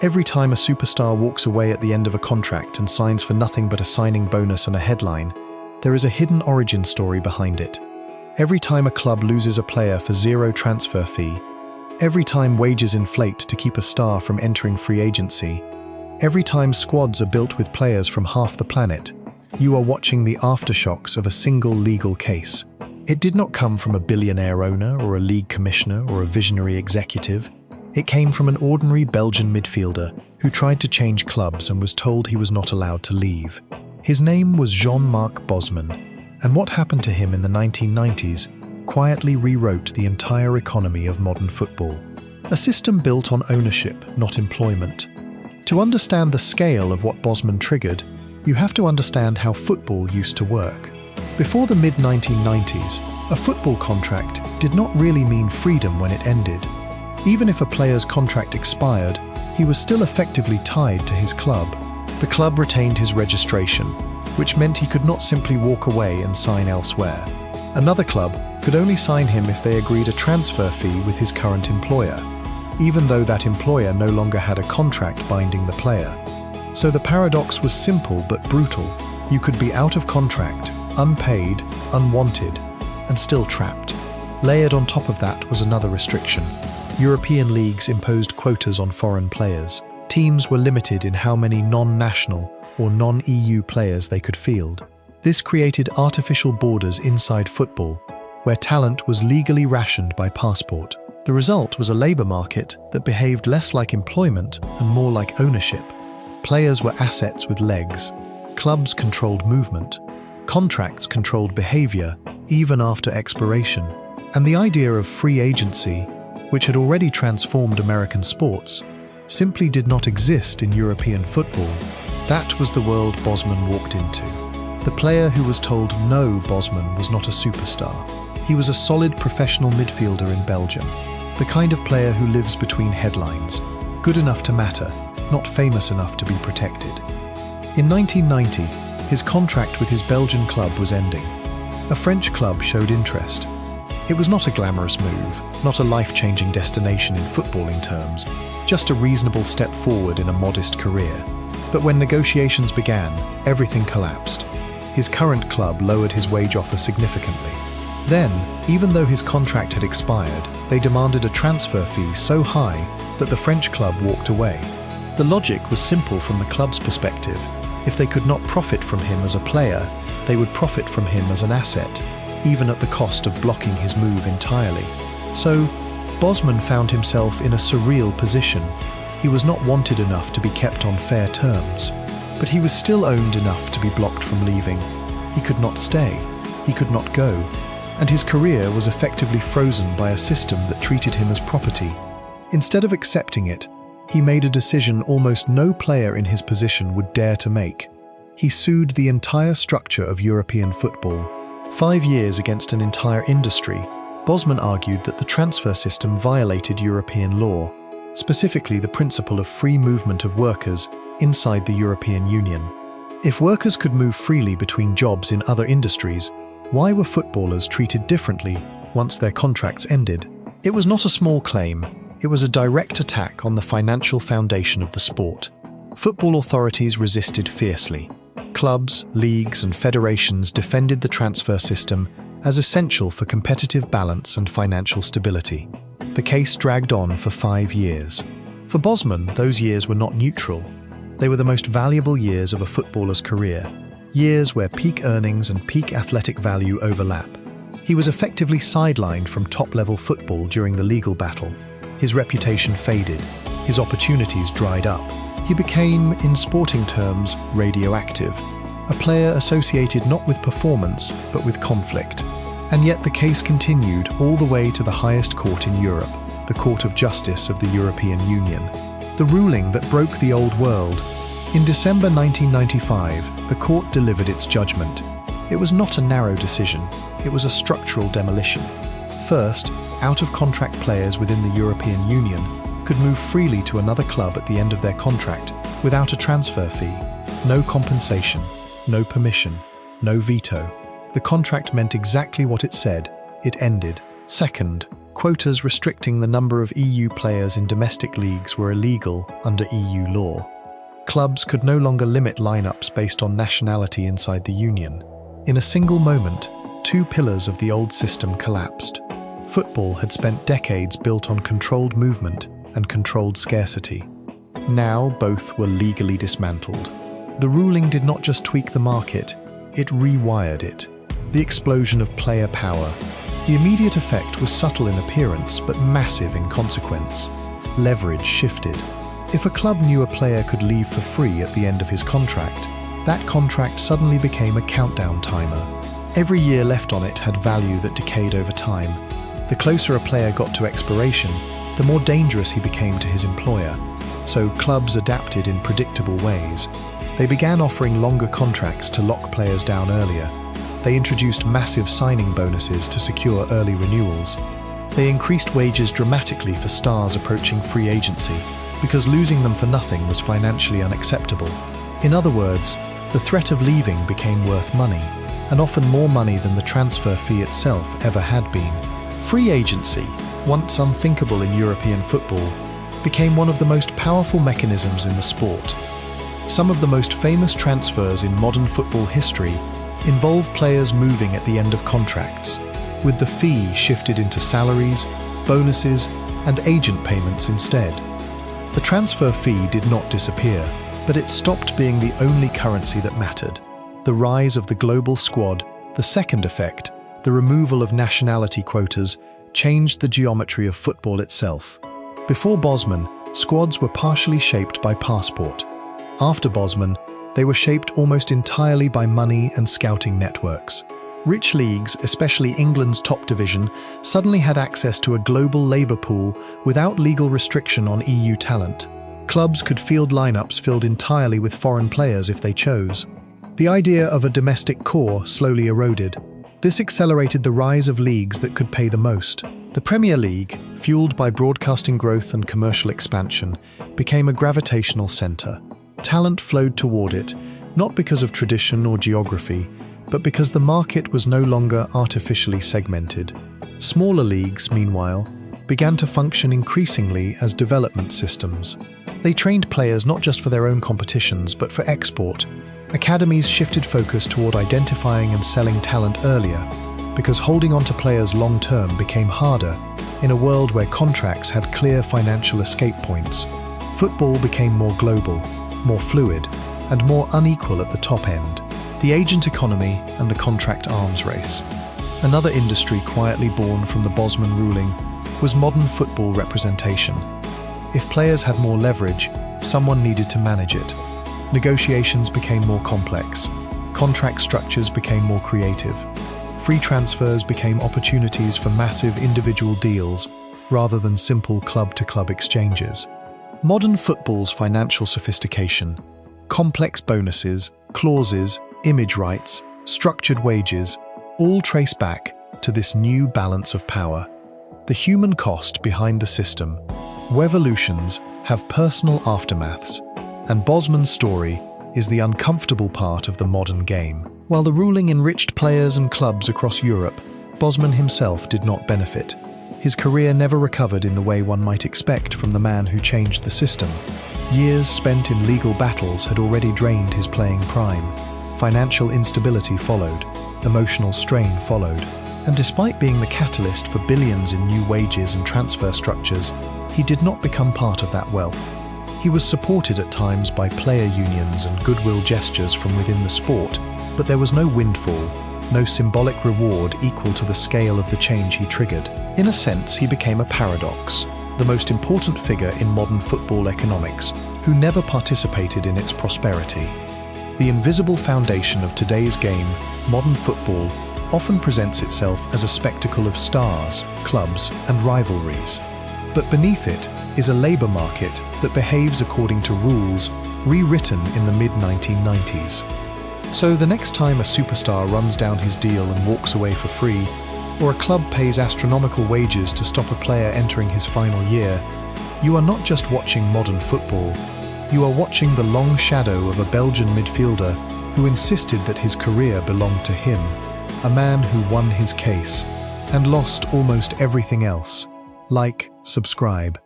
Every time a superstar walks away at the end of a contract and signs for nothing but a signing bonus and a headline, there is a hidden origin story behind it. Every time a club loses a player for zero transfer fee, every time wages inflate to keep a star from entering free agency, every time squads are built with players from half the planet, you are watching the aftershocks of a single legal case. It did not come from a billionaire owner or a league commissioner or a visionary executive. It came from an ordinary Belgian midfielder who tried to change clubs and was told he was not allowed to leave. His name was Jean-Marc Bosman, and what happened to him in the 1990s quietly rewrote the entire economy of modern football. A system built on ownership, not employment. To understand the scale of what Bosman triggered, you have to understand how football used to work. Before the mid-1990s, a football contract did not really mean freedom when it ended. Even if a player's contract expired, he was still effectively tied to his club. The club retained his registration, which meant he could not simply walk away and sign elsewhere. Another club could only sign him if they agreed a transfer fee with his current employer, even though that employer no longer had a contract binding the player. So the paradox was simple but brutal. You could be out of contract, unpaid, unwanted, and still trapped. Layered on top of that was another restriction. European leagues imposed quotas on foreign players. Teams were limited in how many non-national or non-EU players they could field. This created artificial borders inside football, where talent was legally rationed by passport. The result was a labour market that behaved less like employment and more like ownership. Players were assets with legs. Clubs controlled movement. Contracts controlled behaviour, even after expiration. And the idea of free agency, which had already transformed American sports, simply did not exist in European football. That was the world Bosman walked into. The player who was told no, Bosman was not a superstar. He was a solid professional midfielder in Belgium, the kind of player who lives between headlines, good enough to matter, not famous enough to be protected. In 1990, his contract with his Belgian club was ending. A French club showed interest. It was not a glamorous move, not a life-changing destination in footballing terms, just a reasonable step forward in a modest career. But when negotiations began, everything collapsed. His current club lowered his wage offer significantly. Then, even though his contract had expired, they demanded a transfer fee so high that the French club walked away. The logic was simple from the club's perspective. If they could not profit from him as a player, they would profit from him as an asset, even at the cost of blocking his move entirely. So, Bosman found himself in a surreal position. He was not wanted enough to be kept on fair terms, but he was still owned enough to be blocked from leaving. He could not stay, he could not go, and his career was effectively frozen by a system that treated him as property. Instead of accepting it, he made a decision almost no player in his position would dare to make. He sued the entire structure of European football. 5 years against an entire industry, Bosman argued that the transfer system violated European law, specifically the principle of free movement of workers inside the European Union. If workers could move freely between jobs in other industries, why were footballers treated differently once their contracts ended? It was not a small claim. It was a direct attack on the financial foundation of the sport. Football authorities resisted fiercely. Clubs, leagues, and federations defended the transfer system as essential for competitive balance and financial stability. The case dragged on for 5 years. For Bosman, those years were not neutral. They were the most valuable years of a footballer's career, years where peak earnings and peak athletic value overlap. He was effectively sidelined from top-level football during the legal battle. His reputation faded. His opportunities dried up. He became, in sporting terms, radioactive, a player associated not with performance, but with conflict. And yet the case continued all the way to the highest court in Europe, the Court of Justice of the European Union. The ruling that broke the old world. In December 1995, the court delivered its judgment. It was not a narrow decision, it was a structural demolition. First, out-of-contract players within the European Union could move freely to another club at the end of their contract without a transfer fee, no compensation, no permission, no veto. The contract meant exactly what it said. It ended. Second, Quotas restricting the number of EU players in domestic leagues were illegal under EU law. Clubs could no longer limit lineups based on nationality inside the union. In a single moment, two pillars of the old system collapsed. Football had spent decades built on controlled movement and controlled scarcity. Now both were legally dismantled. The ruling did not just tweak the market, it rewired it. The explosion of player power. The immediate effect was subtle in appearance but massive in consequence. Leverage shifted. If a club knew a player could leave for free at the end of his contract, that contract suddenly became a countdown timer. Every year left on it had value that decayed over time. The closer a player got to expiration, the more dangerous he became to his employer. So clubs adapted in predictable ways. They began offering longer contracts to lock players down earlier. They introduced massive signing bonuses to secure early renewals. They increased wages dramatically for stars approaching free agency, because losing them for nothing was financially unacceptable. In other words, the threat of leaving became worth money, and often more money than the transfer fee itself ever had been. Free agency, once unthinkable in European football, became one of the most powerful mechanisms in the sport. Some of the most famous transfers in modern football history involve players moving at the end of contracts, with the fee shifted into salaries, bonuses, and agent payments instead. The transfer fee did not disappear, but it stopped being the only currency that mattered. The rise of the global squad, the second effect, the removal of nationality quotas, changed the geometry of football itself. Before Bosman, squads were partially shaped by passport. After Bosman, they were shaped almost entirely by money and scouting networks. Rich leagues, especially England's top division, suddenly had access to a global labour pool without legal restriction on EU talent. Clubs could field lineups filled entirely with foreign players if they chose. The idea of a domestic core slowly eroded. This accelerated the rise of leagues that could pay the most. The Premier League, fueled by broadcasting growth and commercial expansion, became a gravitational centre. Talent flowed toward it, not because of tradition or geography, but because the market was no longer artificially segmented. Smaller leagues, meanwhile, began to function increasingly as development systems. They trained players not just for their own competitions, but for export. Academies shifted focus toward identifying and selling talent earlier, because holding on to players long-term became harder in a world where contracts had clear financial escape points. Football became more global, more fluid, and more unequal at the top end. The agent economy and the contract arms race. Another industry quietly born from the Bosman ruling was modern football representation. If players had more leverage, someone needed to manage it. Negotiations became more complex. Contract structures became more creative. Free transfers became opportunities for massive individual deals rather than simple club-to-club exchanges. Modern football's financial sophistication, complex bonuses, clauses, image rights, structured wages, all trace back to this new balance of power. The human cost behind the system, revolutions have personal aftermaths, and Bosman's story is the uncomfortable part of the modern game. While the ruling enriched players and clubs across Europe, Bosman himself did not benefit. His career never recovered in the way one might expect from the man who changed the system. Years spent in legal battles had already drained his playing prime. Financial instability followed, emotional strain followed, and despite being the catalyst for billions in new wages and transfer structures, he did not become part of that wealth. He was supported at times by player unions and goodwill gestures from within the sport, but there was no windfall, no symbolic reward equal to the scale of the change he triggered. In a sense, he became a paradox, the most important figure in modern football economics, who never participated in its prosperity. The invisible foundation of today's game, modern football, often presents itself as a spectacle of stars, clubs, and rivalries. But beneath it is a labour market that behaves according to rules rewritten in the mid-1990s. So the next time a superstar runs down his deal and walks away for free, or a club pays astronomical wages to stop a player entering his final year, you are not just watching modern football, you are watching the long shadow of a Belgian midfielder who insisted that his career belonged to him, a man who won his case, and lost almost everything else. Like, subscribe.